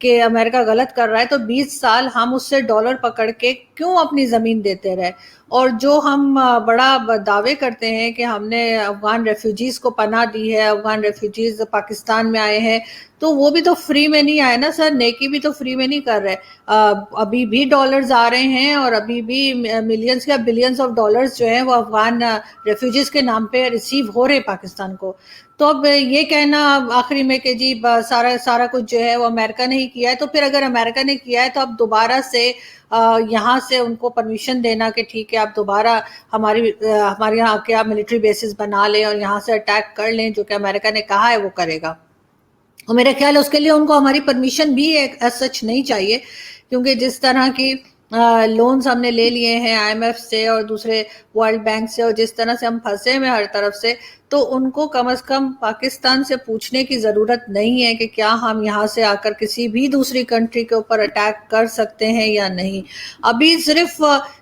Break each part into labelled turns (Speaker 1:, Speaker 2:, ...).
Speaker 1: کہ امریکہ غلط کر رہا ہے تو 20 سال ہم اس سے ڈالر پکڑ کے کیوں اپنی زمین دیتے رہے؟ اور جو ہم بڑا دعوے کرتے ہیں کہ ہم نے افغان ریفیوجیز کو پناہ دی ہے، افغان ریفیوجیز پاکستان میں آئے ہیں، تو وہ بھی تو فری میں نہیں آئے نا سر، نیکی بھی تو فری میں نہیں کر رہے. ابھی بھی ڈالرز آ رہے ہیں اور ابھی بھی ملینز یا بلینز آف ڈالرز جو ہیں وہ افغان ریفیوجیز کے نام پہ ریسیو ہو رہے پاکستان کو. تو اب یہ کہنا آخری میں کہ جی سارا کچھ جو ہے وہ امریکہ نے ہی کیا ہے، تو پھر اگر امریکہ نے کیا ہے تو اب دوبارہ سے یہاں سے ان کو پرمیشن دینا کہ ٹھیک ہے آپ دوبارہ ہمارے یہاں آ کے آپ ملٹری بیسز بنا لیں اور یہاں سے اٹیک کر لیں، جو کہ امریکہ نے کہا ہے وہ کرے گا. اور میرا خیال ہے اس کے لیے ان کو ہماری پرمیشن بھی ایز سچ نہیں چاہیے، کیونکہ جس طرح کی لونز ہم نے لے لیے ہیں آئی ایم ایف سے اور دوسرے ورلڈ بینک سے، اور جس طرح سے ہم پھنسے ہیں ہر طرف سے، تو ان کو کم از کم پاکستان سے پوچھنے کی ضرورت نہیں ہے کہ کیا ہم یہاں سے آ کر کسی بھی دوسری کنٹری کے اوپر اٹیک کر سکتے ہیں یا نہیں. ابھی صرف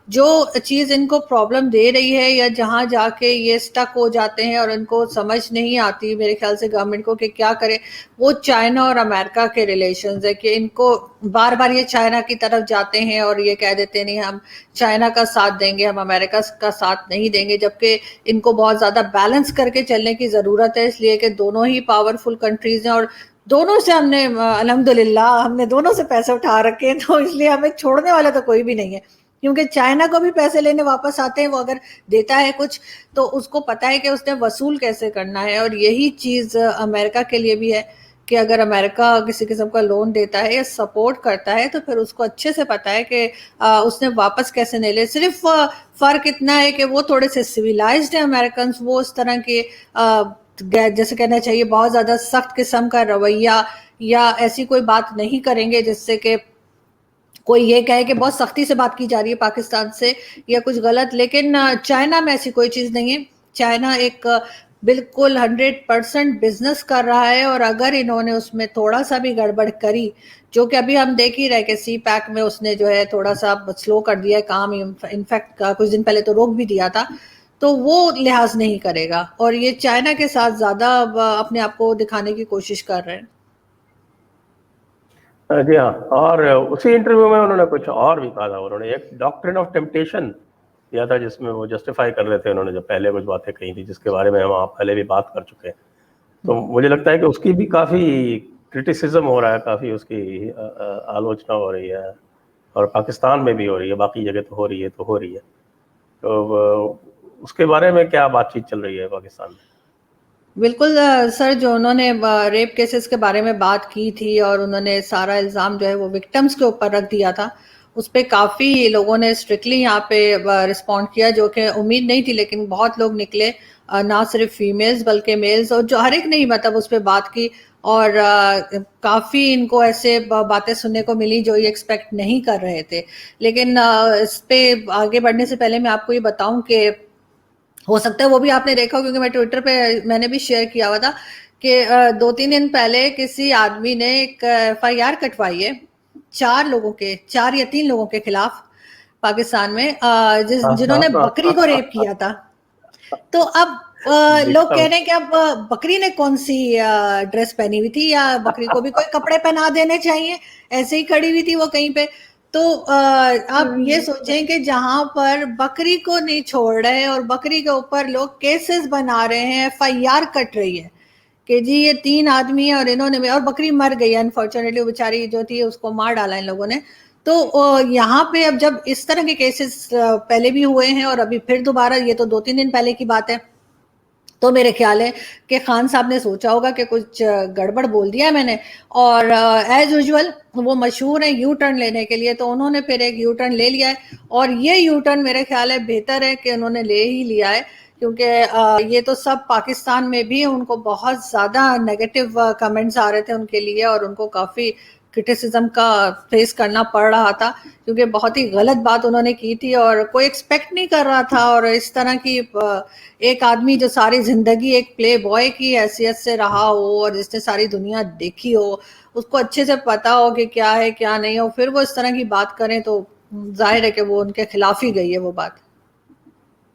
Speaker 1: جو چیز ان کو پرابلم دے رہی ہے یا جہاں جا کے یہ سٹک ہو جاتے ہیں اور ان کو سمجھ نہیں آتی میرے خیال سے گورنمنٹ کو کہ کیا کرے، وہ چائنا اور امریکہ کے ریلیشنز ہے. کہ ان کو بار بار یہ چائنا کی طرف جاتے ہیں اور یہ کہہ دیتے نہیں ہم چائنا کا ساتھ دیں گے، ہم امریکہ کا ساتھ نہیں دیں گے، جبکہ ان کو بہت زیادہ بیلنس کر کے چلنے کی ضرورت ہے، اس لیے کہ دونوں ہی پاورفل کنٹریز ہیں اور دونوں سے ہم نے الحمدللہ ہم نے دونوں سے پیسے اٹھا رکھے ہیں، تو اس لیے ہمیں چھوڑنے والا تو کوئی بھی نہیں ہے. کیونکہ چائنا کو بھی پیسے لینے واپس آتے ہیں، وہ اگر دیتا ہے کچھ تو اس کو پتا ہے کہ اس نے وصول کیسے کرنا ہے. اور یہی چیز امریکہ کے لیے بھی ہے کہ اگر امریکہ کسی قسم کا لون دیتا ہے یا سپورٹ کرتا ہے تو پھر اس کو اچھے سے پتا ہے کہ اس نے واپس کیسے نہیں لے. صرف فرق اتنا ہے کہ وہ تھوڑے سے سویلائزڈ ہیں امریکنز، وہ اس طرح کے جیسے کہنا چاہیے بہت زیادہ سخت قسم کا رویہ یا ایسی کوئی بات نہیں کریں گے جس سے کہ کوئی یہ کہے کہ بہت سختی سے بات کی جا رہی ہے پاکستان سے یا کچھ غلط. لیکن چائنا میں ایسی کوئی چیز نہیں ہے. چائنا ایک بالکل 100% بزنس کر رہا ہے، اور اگر انہوں نے اس میں تھوڑا سا بھی گڑبڑ کری، جو کہ ابھی ہم دیکھ ہی رہے کہ سی پیک میں اس نے جو ہے تھوڑا سا سلو کر دیا ہے کام، انفیکٹ کچھ دن پہلے تو روک بھی دیا تھا، تو وہ لحاظ نہیں کرے گا. اور یہ چائنا کے ساتھ زیادہ اپنے آپ کو دکھانے کی کوشش کر رہے ہیں.
Speaker 2: جی ہاں، اور اسی انٹرویو میں انہوں نے کچھ اور بھی کہا تھا. انہوں نے ایک ڈاکٹرن آف ٹیمپٹیشن دیا تھا جس میں وہ جسٹیفائی کر رہے تھے انہوں نے جو پہلے کچھ باتیں کہی تھی جس کے بارے میں ہم آپ پہلے بھی بات کر چکے ہیں. تو مجھے لگتا ہے کہ اس کی بھی کافی کرٹیسزم ہو رہا ہے، کافی اس کی آلوچنا ہو رہی ہے، اور پاکستان میں بھی ہو رہی ہے، باقی جگہ تو ہو رہی ہے. تو اس کے بارے میں کیا بات چیت چل رہی ہے پاکستان میں؟
Speaker 1: بالکل سر، جو انہوں نے ریپ کیسز کے بارے میں بات کی تھی اور انہوں نے سارا الزام جو ہے وہ وکٹمز کے اوپر رکھ دیا تھا، اس پہ کافی لوگوں نے اسٹرکٹلی یہاں پہ رسپونڈ کیا، جو کہ امید نہیں تھی، لیکن بہت لوگ نکلے، نہ صرف فیمیلز بلکہ میلز، اور جو ہر ایک نے ہی مطلب اس پہ بات کی. اور کافی ان کو ایسے باتیں سننے کو ملی جو یہ ایکسپیکٹ نہیں کر رہے تھے. لیکن اس پہ آگے بڑھنے سے پہلے میں آپ کو یہ بتاؤں کہ ہو سکتا ہے وہ بھی آپ نے دیکھا، کیونکہ میں ٹویٹر پہ میں نے بھی شیئر کیا ہوا تھا کہ 2-3 دن پہلے کسی آدمی نے ایک FIR کٹوائی ہے 4 یا 3 لوگوں کے خلاف پاکستان میں، جنہوں نے بکری کو ریپ کیا تھا. تو اب لوگ کہہ رہے ہیں کہ اب بکری نے کون سی ڈریس پہنی ہوئی تھی، یا بکری کو بھی کوئی کپڑے پہنا دینے چاہیے، ایسے ہی کھڑی ہوئی تھی وہ کہیں پہ. تو آپ یہ سوچیں کہ جہاں پر بکری کو نہیں چھوڑ رہے اور بکری کے اوپر لوگ کیسز بنا رہے ہیں، FIR کٹ رہی ہے کہ جی یہ 3 آدمی ہیں اور انہوں نے، اور بکری مر گئی انفارچونیٹلی، وہ بیچاری جو تھی اس کو مار ڈالا ان لوگوں نے. تو یہاں پہ اب جب اس طرح کے کیسز پہلے بھی ہوئے ہیں اور ابھی پھر دوبارہ، یہ تو 2-3 دن پہلے کی بات ہے، تو میرے خیال ہے کہ خان صاحب نے سوچا ہوگا کہ کچھ گڑبڑ بول دیا ہے میں نے، اور ایز یوزول وہ مشہور ہیں یو ٹرن لینے کے لیے، تو انہوں نے پھر ایک یو ٹرن لے لیا ہے. اور یہ یو ٹرن میرے خیال ہے بہتر ہے کہ انہوں نے لے ہی لیا ہے، کیونکہ یہ تو سب پاکستان میں بھی ان کو بہت زیادہ نیگیٹو کمنٹس آ رہے تھے ان کے لیے، اور ان کو کافی کرٹیسزم کا فیس کرنا پڑ رہا تھا، کیونکہ بہت ہی غلط بات انہوں نے کی تھی اور کوئی ایکسپیکٹ نہیں کر رہا تھا. اور اس طرح کی ایک آدمی جو ساری زندگی ایک پلے بوائے کی حیثیت سے رہا ہو اور جس نے ساری دنیا دیکھی ہو، اس کو اچھے سے پتا ہو کہ کیا ہے کیا نہیں ہو، پھر وہ اس طرح کی بات کریں تو ظاہر ہے کہ وہ ان کے خلاف ہی گئی ہے وہ بات.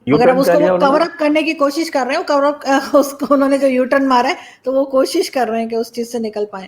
Speaker 1: مگر اب اس کو وہ کور اپ کرنے کی کوشش کر رہے ہیں، کور اپ اس کو انہوں نے جو یو ٹرن مارا ہے تو وہ کوشش کر رہے ہیں کہ اس چیز سے نکل پائیں.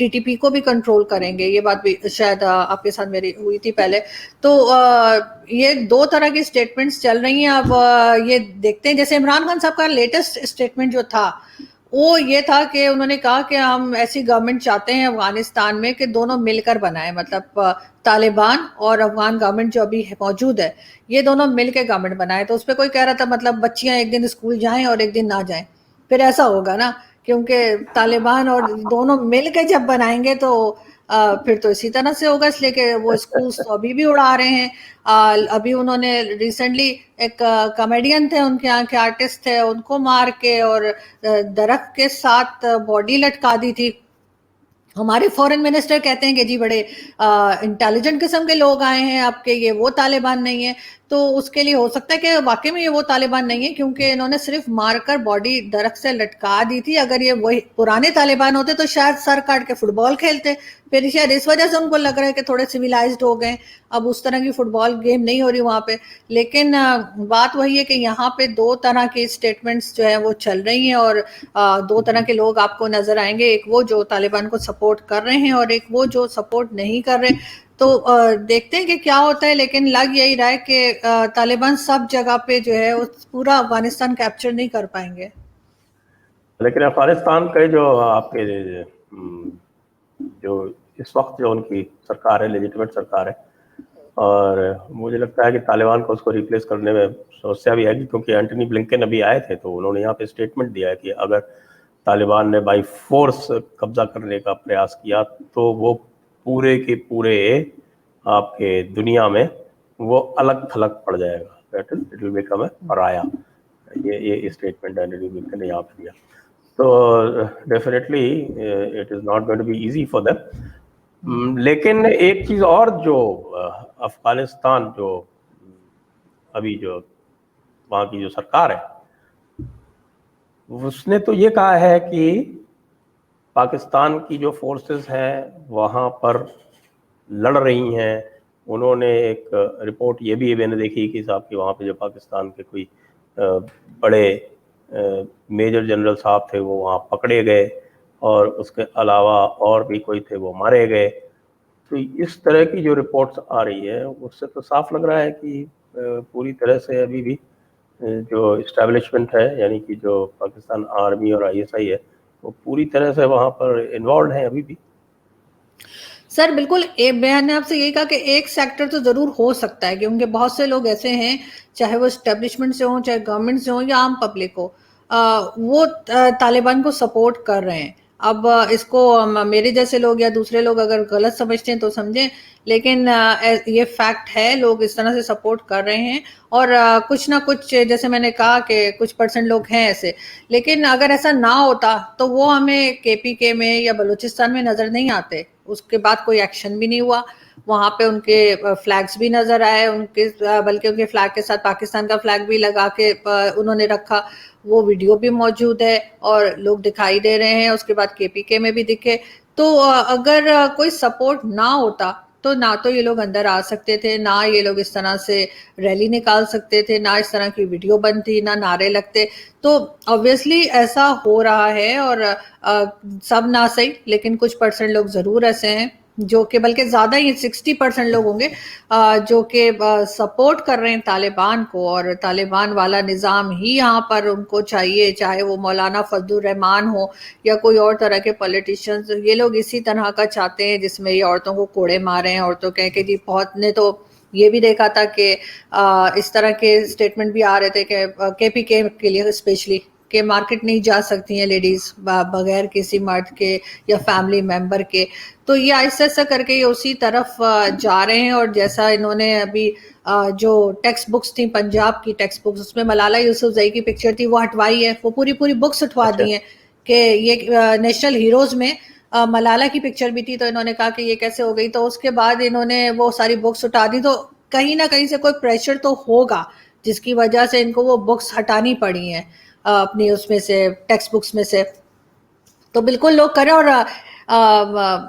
Speaker 1: TTP کو بھی کنٹرول کریں گے. یہ بات بھی شاید آپ کے ساتھ میری ہوئی تھی پہلے. تو یہ دو طرح کی اسٹیٹمنٹس چل رہی ہیں. اب یہ دیکھتے ہیں, جیسے عمران خان صاحب کا لیٹسٹ اسٹیٹمنٹ جو تھا وہ یہ تھا کہ انہوں نے کہا کہ ہم ایسی گورنمنٹ چاہتے ہیں افغانستان میں کہ دونوں مل کر بنائیں, مطلب طالبان اور افغان گورنمنٹ جو ابھی موجود ہے یہ دونوں مل کے گورنمنٹ بنائے. تو اس پہ کوئی کہہ رہا تھا مطلب بچیاں ایک دن اسکول جائیں اور ایک دن نہ جائیں, پھر ایسا ہوگا نا, کیونکہ طالبان اور دونوں مل کے جب بنائیں گے تو پھر تو اسی طرح سے ہوگا, اس لیے کہ وہ اسکولس تو ابھی بھی اڑا رہے ہیں. ابھی انہوں نے ریسنٹلی ایک کامیڈین تھے ان کے یہاں کے آرٹسٹ تھے, ان کو مار کے اور درخت کے ساتھ باڈی لٹکا دی تھی. ہمارے فورن منسٹر کہتے ہیں کہ جی بڑے انٹیلیجنٹ قسم کے لوگ آئے ہیں آپ کے, یہ وہ طالبان نہیں ہیں. تو اس کے لیے ہو سکتا ہے کہ واقعی میں یہ وہ طالبان نہیں ہے, کیونکہ انہوں نے صرف مار کر باڈی درخت سے لٹکا دی تھی. اگر یہ وہی پرانے طالبان ہوتے تو شاید سر کاٹ کے فٹ بال کھیلتے, پھر شاید اس وجہ سے ان کو لگ رہا ہے کہ تھوڑے سویلائزڈ ہو گئے. اب اس طرح کی فٹ بال گیم نہیں ہو رہی وہاں پہ. لیکن بات وہی ہے کہ یہاں پہ دو طرح کی اسٹیٹمنٹس جو ہیں وہ چل رہی ہیں, اور دو طرح کے لوگ آپ کو نظر آئیں گے, ایک وہ جو طالبان کو سپورٹ کر رہے ہیں اور ایک وہ جو سپورٹ نہیں کر رہے. تو دیکھتے ہیں کہ کیا ہوتا ہے, لیکن لگ یہی رہا ہے کہ طالبان سب جگہ پہ جو ہے پورا افغانستان کیپچر نہیں کر پائیں گے.
Speaker 2: لیکن افغانستان کے جو آپ کے جو اس وقت جو ان کی سرکار ہے, لیجیٹمیٹ سرکار ہے, اور مجھے لگتا ہے کہ طالبان کو اس کو ریپلیس کرنے میں سمسیا بھی آئے گی, کیونکہ اینٹنی بلنکن ابھی آئے تھے تو انہوں نے یہاں پہ اسٹیٹمنٹ دیا ہے کہ اگر طالبان نے بائی فورس قبضہ کرنے کا پریاس کیا تو وہ پورے کے پورے آپ کے دنیا میں وہ الگ تھلگ پڑ جائے گا, that is it will become a pariah. یہ اسٹیٹمنٹ اینٹنی بلنکن نے یہاں پہ دیا. تو definitely it is not going to be easy for them. لیکن ایک چیز اور جو افغانستان جو ابھی جو وہاں کی جو سرکار ہے اس نے تو یہ کہا ہے کہ پاکستان کی جو فورسز ہیں وہاں پر لڑ رہی ہیں. انہوں نے ایک رپورٹ یہ بھی میں نے دیکھی کہ صاحب کہ وہاں پہ جو پاکستان کے کوئی بڑے میجر جنرل صاحب تھے وہ وہاں پکڑے گئے, اور اس کے علاوہ اور بھی کوئی تھے وہ مارے گئے. تو اس طرح کی جو رپورٹس آ رہی ہے اس سے تو صاف لگ رہا ہے کہ پوری طرح سے ابھی بھی جو اسٹیبلشمنٹ ہے, یعنی کہ جو پاکستان آرمی اور ISI ہے, وہ پوری طرح سے وہاں پر انوالوڈ ہیں ابھی بھی.
Speaker 1: سر بالکل, میں نے آپ سے یہی کہا کہ ایک سیکٹر تو ضرور ہو سکتا ہے, کیونکہ بہت سے لوگ ایسے ہیں چاہے وہ اسٹیبلشمنٹ سے ہوں, چاہے گورنمنٹ سے ہوں یا عام پبلک ہو, وہ طالبان کو سپورٹ کر رہے ہیں. اب اس کو میرے جیسے لوگ یا دوسرے لوگ اگر غلط سمجھتے ہیں تو سمجھیں, لیکن یہ فیکٹ ہے, لوگ اس طرح سے سپورٹ کر رہے ہیں. اور کچھ نہ کچھ, جیسے میں نے کہا کہ کچھ % لوگ ہیں ایسے, لیکن اگر ایسا نہ ہوتا تو وہ ہمیں KPK میں یا بلوچستان میں نظر نہیں آتے. اس کے بعد کوئی ایکشن بھی نہیں ہوا. وہاں پہ ان کے فلیگز بھی نظر آئے, ان کے بلکہ ان کے فلیگ کے ساتھ پاکستان کا فلیگ بھی لگا کے انہوں نے رکھا. وہ ویڈیو بھی موجود ہے اور لوگ دکھائی دے رہے ہیں. اس کے بعد KPK میں بھی دکھے. تو اگر کوئی سپورٹ نہ ہوتا تو نہ تو یہ لوگ اندر آ سکتے تھے, نہ یہ لوگ اس طرح سے ریلی نکال سکتے تھے, نہ اس طرح کی ویڈیو بنتی, نہ نعرے لگتے. تو obviously ایسا ہو رہا ہے, اور سب نہ صحیح لیکن کچھ % لوگ ضرور ایسے ہیں جو کہ, بلکہ زیادہ ہی 60% لوگ ہوں گے جو کہ سپورٹ کر رہے ہیں طالبان کو, اور طالبان والا نظام ہی یہاں پر ان کو چاہیے, چاہے وہ مولانا فضل الرحمان ہو یا کوئی اور طرح کے پولیٹیشینز. یہ لوگ اسی طرح کا چاہتے ہیں جس میں یہ عورتوں کو کوڑے مارے ہیں, عورتوں کہیں کہ جی بہت نے تو یہ بھی دیکھا تھا کہ اس طرح کے اسٹیٹمنٹ بھی آ رہے تھے کہ KPK کے لیے اسپیشلی کہ مارکیٹ نہیں جا سکتی ہیں لیڈیز بغیر کسی مرد کے یا فیملی ممبر کے. تو یہ آہستہ آہستہ کر کے یہ اسی طرف جا رہے ہیں. اور جیسا انہوں نے ابھی جو ٹیکسٹ بکس تھیں پنجاب کی ٹیکسٹ بکس, اس میں ملالہ یوسفزئی کی پکچر تھی, وہ ہٹوائی ہے. وہ پوری بکس ہٹوا دی ہیں کہ یہ نیشنل ہیروز میں ملالہ کی پکچر بھی تھی. تو انہوں نے کہا کہ یہ کیسے ہو گئی, تو اس کے بعد انہوں نے وہ ساری بکس ہٹا دی. تو کہیں نہ کہیں سے کوئی پریشر تو ہوگا جس کی وجہ سے ان کو وہ بکس ہٹانی پڑی ہیں اپنی اس میں سے, ٹیکسٹ بکس میں سے. تو بالکل لوگ کریں, اور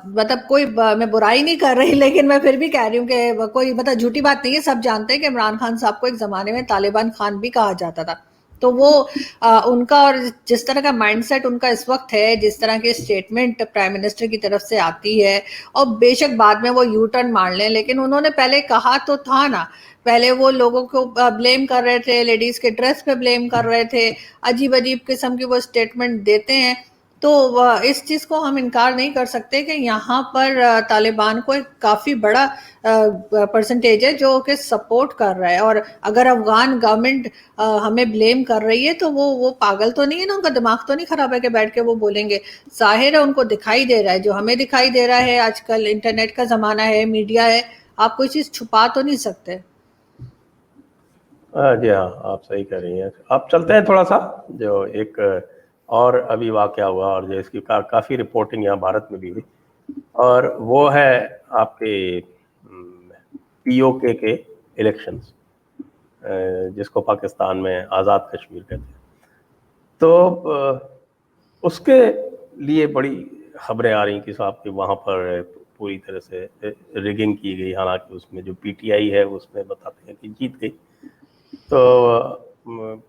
Speaker 1: مطلب کوئی میں برائی نہیں کر رہی, لیکن میں پھر بھی کہہ رہی ہوں کہ کوئی مطلب جھوٹی بات نہیں ہے. سب جانتے ہیں کہ عمران خان صاحب کو ایک زمانے میں طالبان خان بھی کہا جاتا تھا, تو وہ ان کا اور جس طرح کا مائنڈ سیٹ ان کا اس وقت ہے, جس طرح کی اسٹیٹمنٹ پرائم منسٹر کی طرف سے آتی ہے, اور بے شک بعد میں وہ یو ٹرن مار لیں, لیکن انہوں نے پہلے کہا تو تھا نا, پہلے وہ لوگوں کو بلیم کر رہے تھے, لیڈیز کے ڈریس پہ بلیم کر رہے تھے, عجیب عجیب قسم کی وہ اسٹیٹمنٹ دیتے ہیں. تو اس چیز کو ہم انکار نہیں کر سکتے کہ یہاں پر طالبان کو ایک کافی بڑا پرسنٹیج ہے جو کہ سپورٹ کر رہا ہے. اور اگر افغان گورنمنٹ ہمیں بلیم کر رہی ہے تو وہ پاگل تو نہیں ہے نا, ان کا دماغ تو نہیں خراب ہے کہ بیٹھ کے وہ بولیں گے. ظاہر ہے ان کو دکھائی دے رہا ہے, جو ہمیں دکھائی دے رہا ہے. آج کل انٹرنیٹ کا زمانہ ہے, میڈیا ہے, آپ کوئی چیز چھپا تو نہیں سکتے.
Speaker 2: جی ہاں, آپ صحیح کہہ رہی ہیں. آپ چلتے ہیں تھوڑا سا جو ایک اور ابھی واقعہ ہوا, اور جو اس کی کافی رپورٹنگ یہاں بھارت میں بھی ہوئی, اور وہ ہے آپ کے پی او کے الیکشنز, جس کو پاکستان میں آزاد کشمیر کہتے ہیں. تو اس کے لیے بڑی خبریں آ رہی کہ صاحب کہ وہاں پر پوری طرح سے ریگنگ کی گئی, حالانکہ اس میں جو پی ٹی آئی ہے اس میں بتاتے ہیں کہ جیت گئی. تو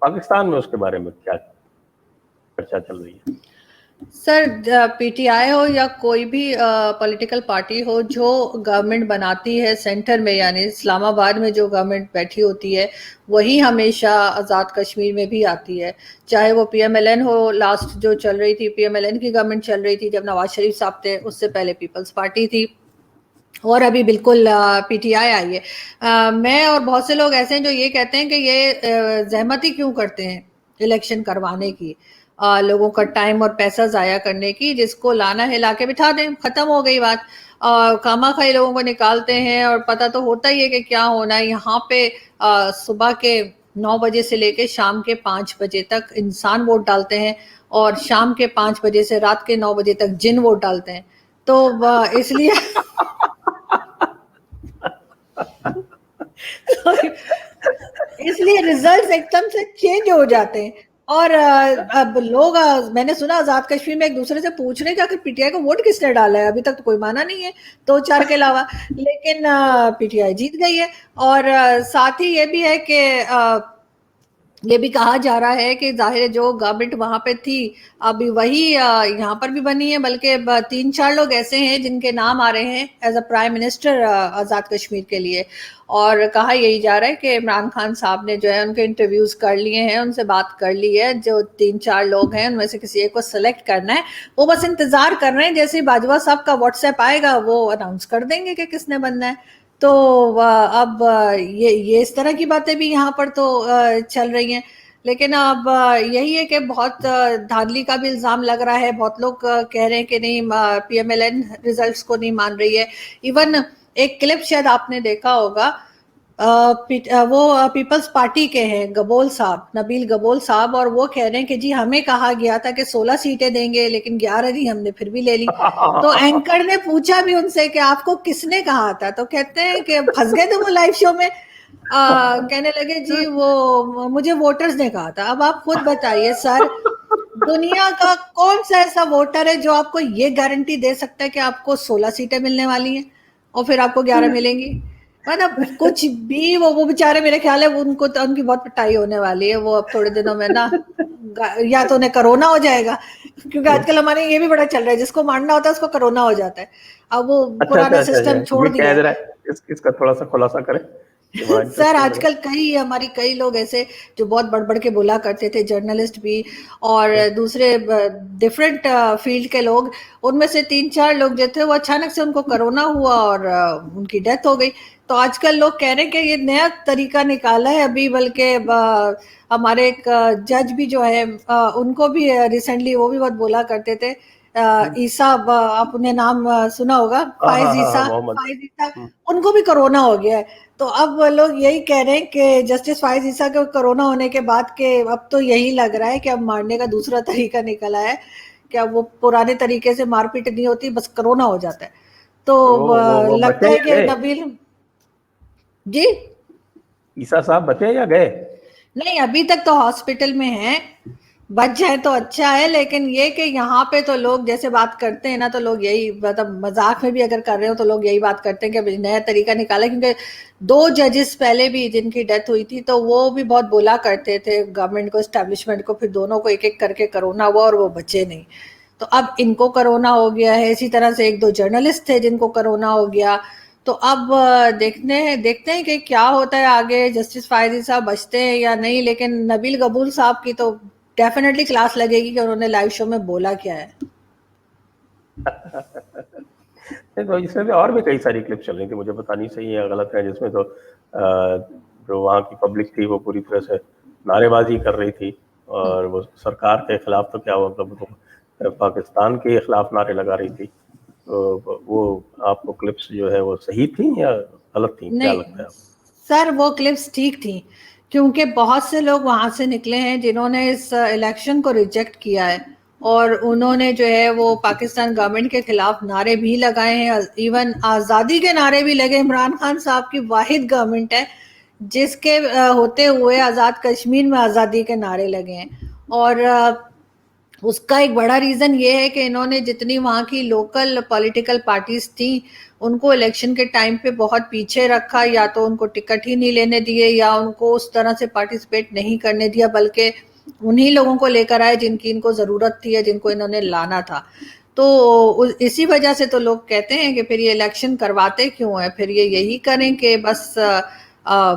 Speaker 2: پاکستان میں اس کے بارے میں کیا چرچا چل رہی ہے؟
Speaker 1: سر, پی ٹی آئی ہو یا کوئی بھی پولیٹیکل پارٹی ہو جو گورنمنٹ بناتی ہے سینٹر میں, یعنی اسلام آباد میں جو گورنمنٹ بیٹھی ہوتی ہے وہی ہمیشہ آزاد کشمیر میں بھی آتی ہے. چاہے وہ پی ایم ایل این ہو, لاسٹ جو چل رہی تھی پی ایم ایل این کی گورنمنٹ چل رہی تھی جب نواز شریف صاحب تھے, اس سے پہلے پیپلز پارٹی تھی, اور ابھی بالکل پی ٹی آئی آئی ہے. میں اور بہت سے لوگ ایسے ہیں جو یہ کہتے ہیں کہ یہ زحمت ہی کیوں کرتے ہیں الیکشن کروانے کی, لوگوں کا ٹائم اور پیسہ ضائع کرنے کی, جس کو لانا ہے لا کے بٹھا دیں, ختم ہو گئی بات. خامہ خواہ لوگوں کو نکالتے ہیں, اور پتہ تو ہوتا ہی ہے کہ کیا ہونا ہے. یہاں پہ صبح کے 9 بجے سے لے کے شام کے 5 بجے تک انسان ووٹ ڈالتے ہیں, اور شام کے 5 بجے سے رات کے 9 بجے تک جن ووٹ ڈالتے ہیں. تو اس لیے اس لیے ریزلٹس ایک دم سے چینج ہو جاتے ہیں. اور اب لوگ, میں نے سنا آزاد کشمیر میں ایک دوسرے سے پوچھ رہے کہ آخر پی ٹی آئی کو ووٹ کس نے ڈالا ہے, ابھی تک تو کوئی مانا نہیں ہے 2-4 کے علاوہ, لیکن پی ٹی آئی جیت گئی ہے. اور ساتھ ہی یہ بھی ہے کہ یہ بھی کہا جا رہا ہے کہ ظاہر جو گورنمنٹ وہاں پہ تھی ابھی وہی یہاں پر بھی بنی ہے, بلکہ 3-4 لوگ ایسے ہیں جن کے نام آ رہے ہیں as a prime minister Azad Kashmir کے لیے. اور کہا یہی جا رہا ہے کہ عمران خان صاحب نے جو ہے ان کے انٹرویوز کر لیے ہیں, ان سے بات کر لی ہے. جو 3-4 لوگ ہیں ان میں سے کسی ایک کو سلیکٹ کرنا ہے, وہ بس انتظار کر رہے ہیں جیسے باجوہ صاحب کا واٹس ایپ آئے گا وہ اناؤنس کر دیں گے کہ کس نے بننا ہے. تو اب یہ اس طرح کی باتیں بھی یہاں پر تو چل رہی ہیں. لیکن اب یہی ہے کہ بہت دھاندلی کا بھی الزام لگ رہا ہے. بہت لوگ کہہ رہے ہیں کہ نہیں, P M L N results کو نہیں مان رہی ہے. ایون ایک کلپ شاید آپ نے دیکھا ہوگا, وہ پیپلز پارٹی کے ہیں گبول صاحب, نبیل گبول صاحب, اور وہ کہہ رہے ہیں کہ جی ہمیں کہا گیا تھا کہ 16 سیٹیں دیں گے لیکن 11 دی, ہم نے پھر بھی لے لی. تو اینکر نے پوچھا بھی ان سے کہ آپ کو کس نے کہا تھا, تو کہتے ہیں کہ پھنس گئے تھے وہ لائیو شو میں. کہنے لگے جی وہ مجھے ووٹرز نے کہا تھا. اب آپ خود بتائیے سر, دنیا کا کون سا ایسا ووٹر ہے جو آپ کو یہ گارنٹی دے سکتا ہے کہ آپ کو 16 سیٹیں ملنے والی ہیں اور پھر آپ کو 11 ملیں گی؟ مطلب کچھ بھی. وہ بیچارے میرے خیال ہے ان کو ان کی بہت پٹائی ہونے والی ہے. وہ اب تھوڑے دنوں میں نا یا تو انہیں کرونا ہو جائے گا, کیونکہ آج کل ہمارے یہ بھی بڑا چل رہا ہے, جس کو مارنا ہوتا ہے اس کو کرونا ہو جاتا ہے. اب وہ پرانا سسٹم چھوڑ دیا ہے.
Speaker 2: اس کا تھوڑا سا خلاصہ کریں.
Speaker 1: سر آج کل ہماری کئی لوگ ایسے جو بہت بڑھ بڑھ کے بولا کرتے تھے, جرنلسٹ بھی اور دوسرے ڈفرینٹ فیلڈ کے لوگ, ان میں سے 3-4 لوگ جو تھے وہ اچانک سے ان کو کرونا ہوا اور ان کی ڈیتھ ہو گئی. تو آج کل لوگ کہہ رہے ہیں کہ یہ نیا طریقہ نکالا ہے ابھی, بلکہ ہمارے ایک جج بھی جو ہے ان کو بھی ریسنٹلی وہ بھی بہت بولا کرتے تھے, عیسیٰ, آپ نے نام سنا ہوگا, فائز عیسیٰ, ان کو بھی کرونا ہو گیا ہے. تو اب لوگ یہی کہہ رہے ہیں کہ جسٹس فائز عیسیٰ کے کرونا ہونے کے بعد کہ اب تو یہی لگ رہا ہے کہ اب مارنے کا دوسرا طریقہ نکلا ہے, کہ اب وہ پرانے طریقے سے مار پیٹ نہیں ہوتی, بس کرونا ہو جاتا ہے. تو لگتا ہے کہ نبیل جی
Speaker 2: عیسیٰ صاحب بچے یا گئے؟
Speaker 1: نہیں, ابھی تک تو ہاسپٹل میں ہیں, بچ جائے تو اچھا ہے، لیکن یہ کہ یہاں پہ تو لوگ جیسے بات کرتے ہیں نا، تو لوگ یہی مطلب مذاق میں بھی اگر کر رہے ہو تو لوگ یہی بات کرتے ہیں کہ نیا طریقہ نکالا، کیونکہ 2 ججز پہلے بھی جن کی ڈیتھ ہوئی تھی تو وہ بھی بہت بولا کرتے تھے گورنمنٹ کو، اسٹیبلشمنٹ کو، پھر دونوں کو ایک ایک کر کے کرونا ہوا اور وہ بچے نہیں. تو اب ان کو کرونا ہو گیا ہے، اسی طرح سے 1-2 جرنلسٹ تھے جن کو کرونا ہو گیا. تو اب دیکھتے ہیں کہ کیا ہوتا ہے آگے، جسٹس فائزی صاحب بچتے ہیں یا نہیں. لیکن نبیل قبول صاحب کی تو ڈیفینیٹلی کلاس لگے گی کہ انہوں نے لائیو شو میں بولا کیا ہے.
Speaker 2: تو اس میں بھی اور بھی کئی ساری کلپ چل رہی تھی، مجھے پتا نہیں صحیح یا غلط ہے، جس میں تو جو وہاں کی پبلک تھی وہ پوری طرح سے نعرے بازی کر رہی تھی، اور وہ سرکار کے خلاف تو کیا مطلب پاکستان کے خلاف نعرے لگا رہی تھی. تو وہ آپ کو کلپس جو ہے وہ صحیح تھیں یا غلط تھیں، کیا لگتا
Speaker 1: نہیں
Speaker 2: ہے آپ کو؟
Speaker 1: سر، وہ کلپس ٹھیک تھیں، کیونکہ بہت سے لوگ وہاں سے نکلے ہیں جنہوں نے اس الیکشن کو ریجیکٹ کیا ہے، اور انہوں نے جو ہے وہ پاکستان گورنمنٹ کے خلاف نعرے بھی لگائے ہیں. ایون آزادی کے نعرے بھی لگے. عمران خان صاحب کی واحد گورنمنٹ ہے جس کے ہوتے ہوئے آزاد کشمیر میں آزادی کے نعرے لگے ہیں. اور اس کا ایک بڑا ریزن یہ ہے کہ انہوں نے جتنی وہاں کی لوکل پولیٹیکل پارٹیز تھیں ان کو الیکشن کے ٹائم پہ بہت پیچھے رکھا، یا تو ان کو ٹکٹ ہی نہیں لینے دیے یا ان کو اس طرح سے پارٹیسپیٹ نہیں کرنے دیا، بلکہ انہی لوگوں کو لے کر آئے جن کی ان کو ضرورت تھی یا جن کو انہوں نے لانا تھا. تو اسی وجہ سے تو لوگ کہتے ہیں کہ پھر یہ الیکشن کرواتے کیوں ہیں، پھر یہ یہی کریں کہ بس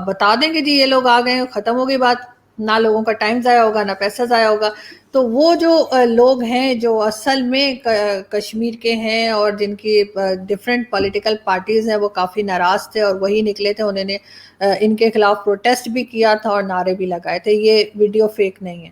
Speaker 1: بتا دیں کہ جی یہ لوگ آ گئے، ختم ہو گئی بات، نہ لوگوں کا ٹائم ضائع ہوگا نہ پیسہ ضائع ہوگا. تو وہ جو لوگ ہیں جو اصل میں کشمیر کے ہیں اور جن کی ڈفرینٹ پولیٹیکل پارٹیز ہیں، وہ کافی ناراض تھے اور وہی نکلے تھے. انہوں نے ان کے خلاف پروٹیسٹ بھی کیا تھا اور نعرے بھی لگائے تھے. یہ ویڈیو فیک نہیں ہے.